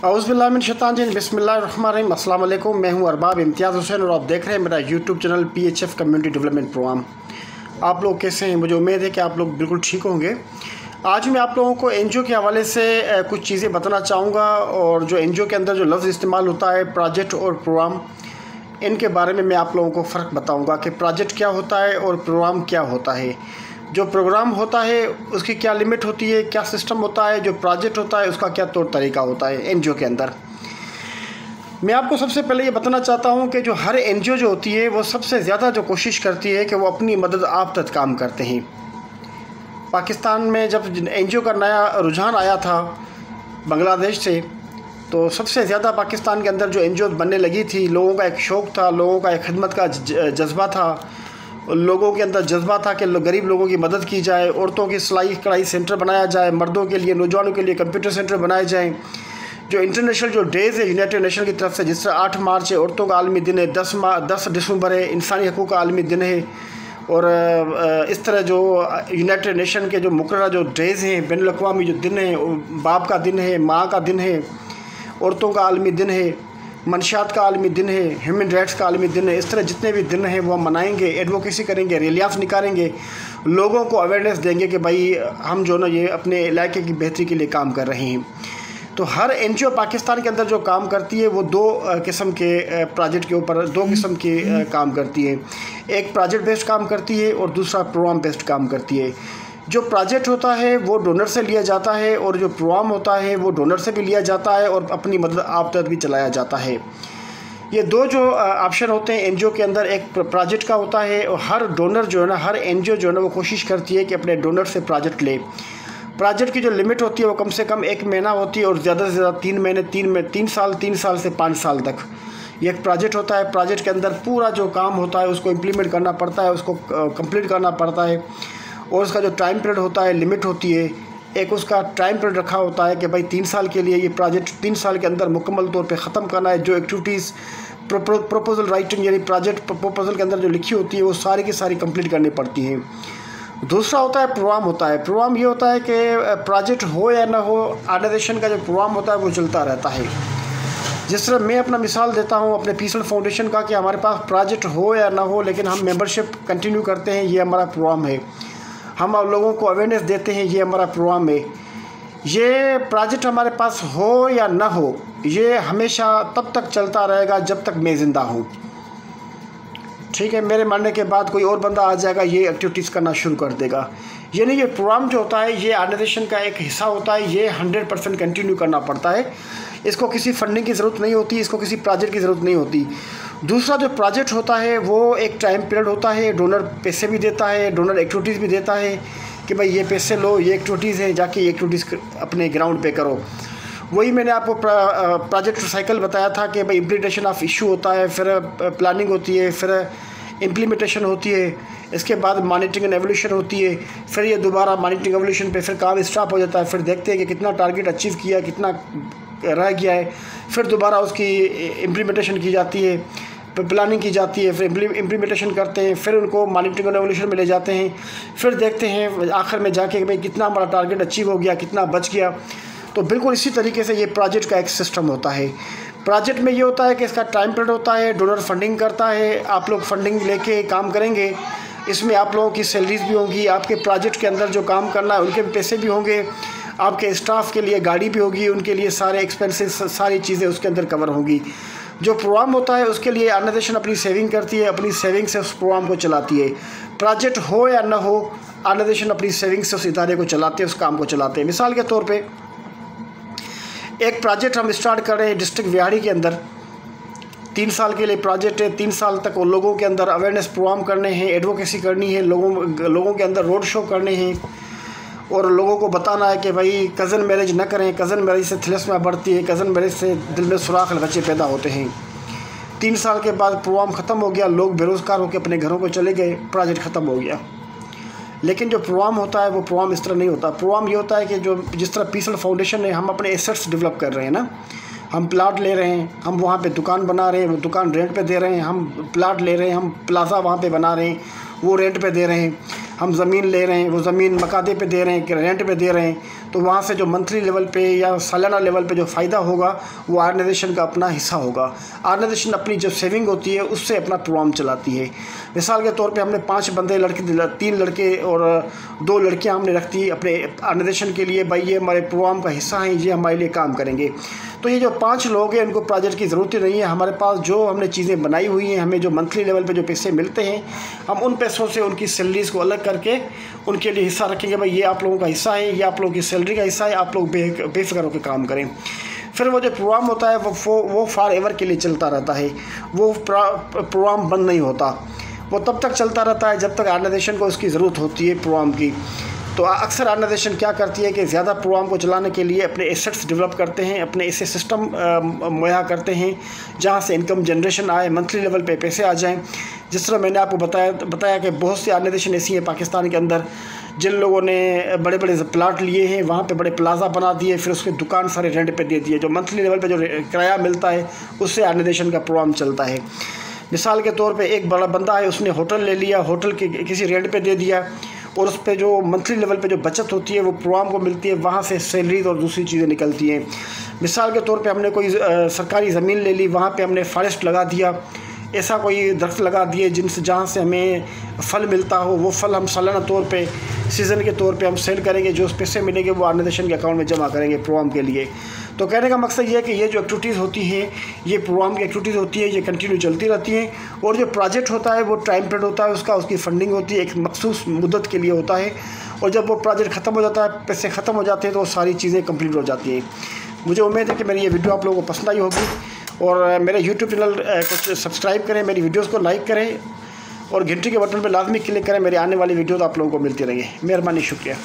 औज़ुबिल्लाहिमिनश्शैतानिर्रजीम बिस्मिल्लाहिर्रहमानिर्रहीम। अस्सलाम वालेकुम। मैं हूं अरबाब इम्तियाज़ हुसैन और आप देख रहे हैं मेरा YouTube channel PHF community development programme. आप लोग कैसे हैं? मुझे उम्मीद है कि आप लोग बिल्कुल ठीक होंगे। आज मैं आप लोगों को NGO के हवाले से कुछ चीज़ें बताना चाहूँगा और जो NGO के अंदर जो लफ्ज़ इस्तेमाल होता है प्रोजेक्ट और प्रोग्राम, इनके बारे में मैं आप लोगों को फ़र्क बताऊँगा कि प्रोजेक्ट क्या होता है और प्रोग्राम क्या होता है। जो प्रोग्राम होता है उसकी क्या लिमिट होती है, क्या सिस्टम होता है, जो प्रोजेक्ट होता है उसका क्या तौर तरीका होता है NGO के अंदर। मैं आपको सबसे पहले ये बताना चाहता हूँ कि जो हर NGO जो होती है वो सबसे ज़्यादा जो कोशिश करती है कि वो अपनी मदद आप तक काम करते हैं। पाकिस्तान में जब NGO का नया रुझान आया था बांग्लादेश से, तो सबसे ज़्यादा पाकिस्तान के अंदर जो NGO बनने लगी थी, लोगों का एक शौक़ था, लोगों का एक खिदमत का जज्बा था, लोगों के अंदर जज्बा था कि गरीब लोगों की मदद की जाए, औरतों की सिलाई कढ़ाई सेंटर बनाया जाए, मर्दों के लिए नौजवानों के लिए कंप्यूटर सेंटर बनाए जाएँ। जो इंटरनेशनल जो डेज़ है यूनाइटेड नेशन की तरफ से, जिस तरह 8 मार्च है औरतों का आलमी दिन है, 10 दिसंबर है इंसानी हकूक़ का आलमी दिन है, और इस तरह जो यूनाइटेड नेशन के जो मुकर्रर जो डेज़ हैं, बैनुल-अक़वामी जो दिन है, बाप का दिन है, माँ का दिन है, औरतों का आलमी दिन है, मंशियात का आलमी दिन है, ह्यूमन राइट्स का आलमी दिन है। इस तरह जितने भी दिन हैं वो हम मनाएंगे, एडवोकेसी करेंगे, रैलियाँ निकालेंगे, लोगों को अवेयरनेस देंगे कि भाई हम जो ना ये अपने इलाके की बेहतरी के लिए काम कर रहे हैं। तो हर NGO पाकिस्तान के अंदर जो काम करती है वो दो किस्म के प्रोजेक्ट के ऊपर दो किस्म के काम करती है। एक प्रोजेक्ट बेस्ड काम करती है और दूसरा प्रोग्राम बेस्ड काम करती है। जो प्रोजेक्ट होता है वो डोनर से लिया जाता है और जो प्रोग्राम होता है वो डोनर से भी लिया जाता है और अपनी मदद आप तक भी चलाया जाता है। ये दो जो ऑप्शन होते हैं NGO के अंदर, एक प्रोजेक्ट का होता है और हर डोनर जो है ना, हर NGO जो है ना वो कोशिश करती है कि अपने डोनर से प्रोजेक्ट ले। प्रोजेक्ट की जो लिमिट होती है वो कम से कम 1 महीना होती है और ज़्यादा से ज़्यादा 3 महीने, 3 साल से 5 साल तक ये एक प्रोजेक्ट होता है। प्रोजेक्ट के अंदर पूरा जो काम होता है उसको इम्प्लीमेंट करना पड़ता है, उसको कंप्लीट करना पड़ता है और उसका जो टाइम पीरियड होता है, लिमिट होती है। एक उसका टाइम पीरियड रखा होता है कि भाई 3 साल के लिए ये प्रोजेक्ट 3 साल के अंदर मुकम्मल तौर पे ख़त्म करना है। जो एक्टिविटीज़ प्रपोजल राइटिंग यानी प्रोजेक्ट प्रपोजल के अंदर जो लिखी होती है वो सारी की सारी कंप्लीट करनी पड़ती हैं। दूसरा होता है प्रोग्राम होता है। प्रोग्राम ये होता है कि प्रोजेक्ट हो या ना हो, ऑर्गेनाइजेशन का जो प्रोग्राम होता है वो चलता रहता है। जिस तरह मैं अपना मिसाल देता हूँ अपने पीसफुल फाउंडेशन का कि हमारे पास प्रोजेक्ट हो या ना हो लेकिन हम मेंबरशिप कंटिन्यू करते हैं, ये हमारा प्रोग्राम है। हम लोगों को अवेयरनेस देते हैं, ये हमारा प्रोग्राम है। ये प्रोजेक्ट हमारे पास हो या ना हो, ये हमेशा तब तक चलता रहेगा जब तक मैं ज़िंदा हूँ। ठीक है, मेरे मरने के बाद कोई और बंदा आ जाएगा, ये एक्टिविटीज़ करना शुरू कर देगा। यानी ये प्रोग्राम जो होता है ये ऑर्गेनाइजेशन का एक हिस्सा होता है, ये 100% कंटिन्यू करना पड़ता है। इसको किसी फंडिंग की ज़रूरत नहीं होती, इसको किसी प्रोजेक्ट की ज़रूरत नहीं होती। दूसरा जो प्रोजेक्ट होता है वो एक टाइम पीरियड होता है, डोनर पैसे भी देता है, डोनर एक्टिविटीज़ भी देता है कि भाई ये पैसे लो, ये एक्टिविटीज़ है, जाके ये एक्टिविटीज़ अपने ग्राउंड पे करो। वही मैंने आपको प्रोजेक्ट साइकिल बताया था कि भाई इम्प्लीमेंटेशन ऑफ इशू होता है, फिर प्लानिंग होती है, फिर इम्प्लीमेंटेशन होती है, इसके बाद मॉनिटरिंग एंड एवोल्यूशन होती है, फिर ये दोबारा मॉनिटरिंग एवोल्यूशन पे फिर काम स्टॉप हो जाता है, फिर देखते हैं कि कितना टारगेट अचीव किया, कितना रह गया है, फिर दोबारा उसकी इम्प्लीमेंटेशन की जाती है, प्लानिंग की जाती है, फिर इम्प्लीमेंटेशन करते हैं, फिर उनको मॉनिटरिंग एंड एवोल्यूशन में ले जाते हैं, फिर देखते हैं आखिर में जाके कि भाई कितना हमारा टारगेट अचीव हो गया, कितना बच गया। तो बिल्कुल इसी तरीके से ये प्रोजेक्ट का एक सिस्टम होता है। प्रोजेक्ट में ये होता है कि इसका टाइम पीरियड होता है, डोनर फंडिंग करता है, आप लोग फंडिंग लेके काम करेंगे, इसमें आप लोगों की सैलरीज भी होंगी, आपके प्रोजेक्ट के अंदर जो काम करना है उनके पैसे भी होंगे, आपके स्टाफ के लिए गाड़ी भी होगी, उनके लिए सारे एक्सपेंसेस सारी चीज़ें उसके अंदर कवर होंगी। जो प्रोग्राम होता है उसके लिए ऑर्गेनाइजेशन अपनी सेविंग करती है, अपनी सेविंग से उस प्रोग्राम को चलाती है। प्रोजेक्ट हो या ना हो, ऑर्गेनाइजेशन अपनी सेविंग से उस इदारे को चलाते हैं, उस काम को चलाते हैं। मिसाल के तौर पर एक प्रोजेक्ट हम स्टार्ट कर रहे हैं डिस्ट्रिक्ट विहाड़ी के अंदर, 3 साल के लिए प्रोजेक्ट है। 3 साल तक वो लोगों के अंदर अवेयरनेस प्रोग्राम करने हैं, एडवोकेसी करनी है, लोगों के अंदर रोड शो करने हैं और लोगों को बताना है कि भाई कज़न मैरिज ना करें, कज़न मैरिज से थैलेसीमिया बढ़ती है, कज़न मैरिज से दिल में सुराख बच्चे पैदा होते हैं। 3 साल के बाद प्रोग्राम ख़त्म हो गया, लोग बेरोज़गार होकर अपने घरों को चले गए, प्रोजेक्ट ख़त्म हो गया। लेकिन जो प्रोग्राम होता है वो प्रोग्राम इस तरह नहीं होता। प्रोग्राम ये होता है कि जो जिस तरह पीसफुल फाउंडेशन है, हम अपने एसेट्स डेवलप कर रहे हैं ना, हम प्लाट ले रहे हैं, हम वहाँ पे दुकान बना रहे हैं, वो दुकान रेंट पे दे रहे हैं, हम प्लाट ले रहे हैं, हम प्लाज़ा वहाँ पे बना रहे हैं, वो रेंट पे दे रहे हैं, हम ज़मीन ले रहे हैं, वो ज़मीन मकादे पे दे रहे हैं, रेंट पे दे रहे हैं। तो वहाँ से जो मंथली लेवल पे या सालाना लेवल पे जो फ़ायदा होगा वो ऑर्गेनाइजेशन का अपना हिस्सा होगा। ऑर्गेनाइजेशन अपनी जो सेविंग होती है उससे अपना प्रोग्राम चलाती है। मिसाल के तौर पे हमने 5 बंदे लड़के, 3 लड़के और 2 लड़कियां हमने रख दी अपने ऑर्गेनाइजेशन के लिए, भाई ये हमारे प्रोग्राम का हिस्सा हैं, ये हमारे लिए काम करेंगे। तो ये जो 5 लोग हैं इनको प्रोजेक्ट की ज़रूरत ही नहीं है। हमारे पास जो हमने चीज़ें बनाई हुई हैं, हमें जो मंथली लेवल पे जो पैसे मिलते हैं, हम उन पैसों से उनकी सैलरीज़ को अलग करके उनके लिए हिस्सा रखेंगे। भाई ये आप लोगों का हिस्सा है, ये आप लोगों की सैलरी का हिस्सा है, आप लोग बेफिक्र होकर काम करें। फिर वो जो प्रोग्राम होता है वो फॉर एवर के लिए चलता रहता है। वो प्रोग्राम बंद नहीं होता, वो तब तक चलता रहता है जब तक ऑर्गेनाइजेशन को उसकी ज़रूरत होती है प्रोग्राम की। तो अक्सर ऑर्गेनाइजेशन क्या करती है कि ज़्यादा प्रोग्राम को चलाने के लिए अपने एसेट्स डेवलप करते हैं, अपने ऐसे सिस्टम मुहैया करते हैं जहाँ से इनकम जनरेशन आए, मंथली लेवल पे पैसे आ जाएं। जिस तरह मैंने आपको बताया कि बहुत सी ऑर्गेनाइजेशन ऐसी हैं पाकिस्तान के अंदर जिन लोगों ने बड़े बड़े प्लाट लिए हैं, वहाँ पे बड़े प्लाजा बना दिए, फिर उसके दुकान सारे रेंट पे दे दिए। जो मंथली लेवल पे जो किराया मिलता है उससे ऑर्गेनाइजेशन का प्रोग्राम चलता है। मिसाल के तौर पे एक बड़ा बंदा है, उसने होटल ले लिया, होटल के किसी रेंट पे दे दिया और उस पर जो मंथली लेवल पे जो बचत होती है वो प्रोग्राम को मिलती है, वहाँ से सैलरीज और दूसरी चीज़ें निकलती हैं। मिसाल के तौर पे हमने कोई सरकारी ज़मीन ले ली, वहाँ पे हमने फॉरेस्ट लगा दिया, ऐसा कोई दरख्त लगा दिए जिनसे जहाँ से हमें फल मिलता हो, वो फल हम सालाना तौर पे सीज़न के तौर पे हम सेल करेंगे, जो पैसे मिलेंगे वो ऑर्गेनाइजेशन के अकाउंट में जमा करेंगे प्रोग्राम के लिए। तो कहने का मकसद ये है कि ये जो एक्टिविटीज़ होती हैं, ये प्रोग्राम की एक्टिविटीज़ होती है, ये कंटिन्यू चलती रहती हैं। और जो प्रोजेक्ट होता है वो टाइम पीरियड होता है उसकी फंडिंग होती है, एक मखसूस मुद्दत के लिए होता है। और जब वो प्रोजेक्ट ख़त्म हो जाता है, पैसे ख़त्म हो जाते हैं, तो वो सारी चीज़ें कंप्लीट हो जाती हैं। मुझे उम्मीद है कि मेरी ये वीडियो आप लोगों को पसंद आई होगी और मेरे यूट्यूब चैनल को सब्सक्राइब करें, मेरी वीडियोस को लाइक करें और घंटी के बटन पर लाजमी क्लिक करें। मेरी आने वाली वीडियोस आप लोगों को मिलती रहेंगी। मेहरबानी, शुक्रिया।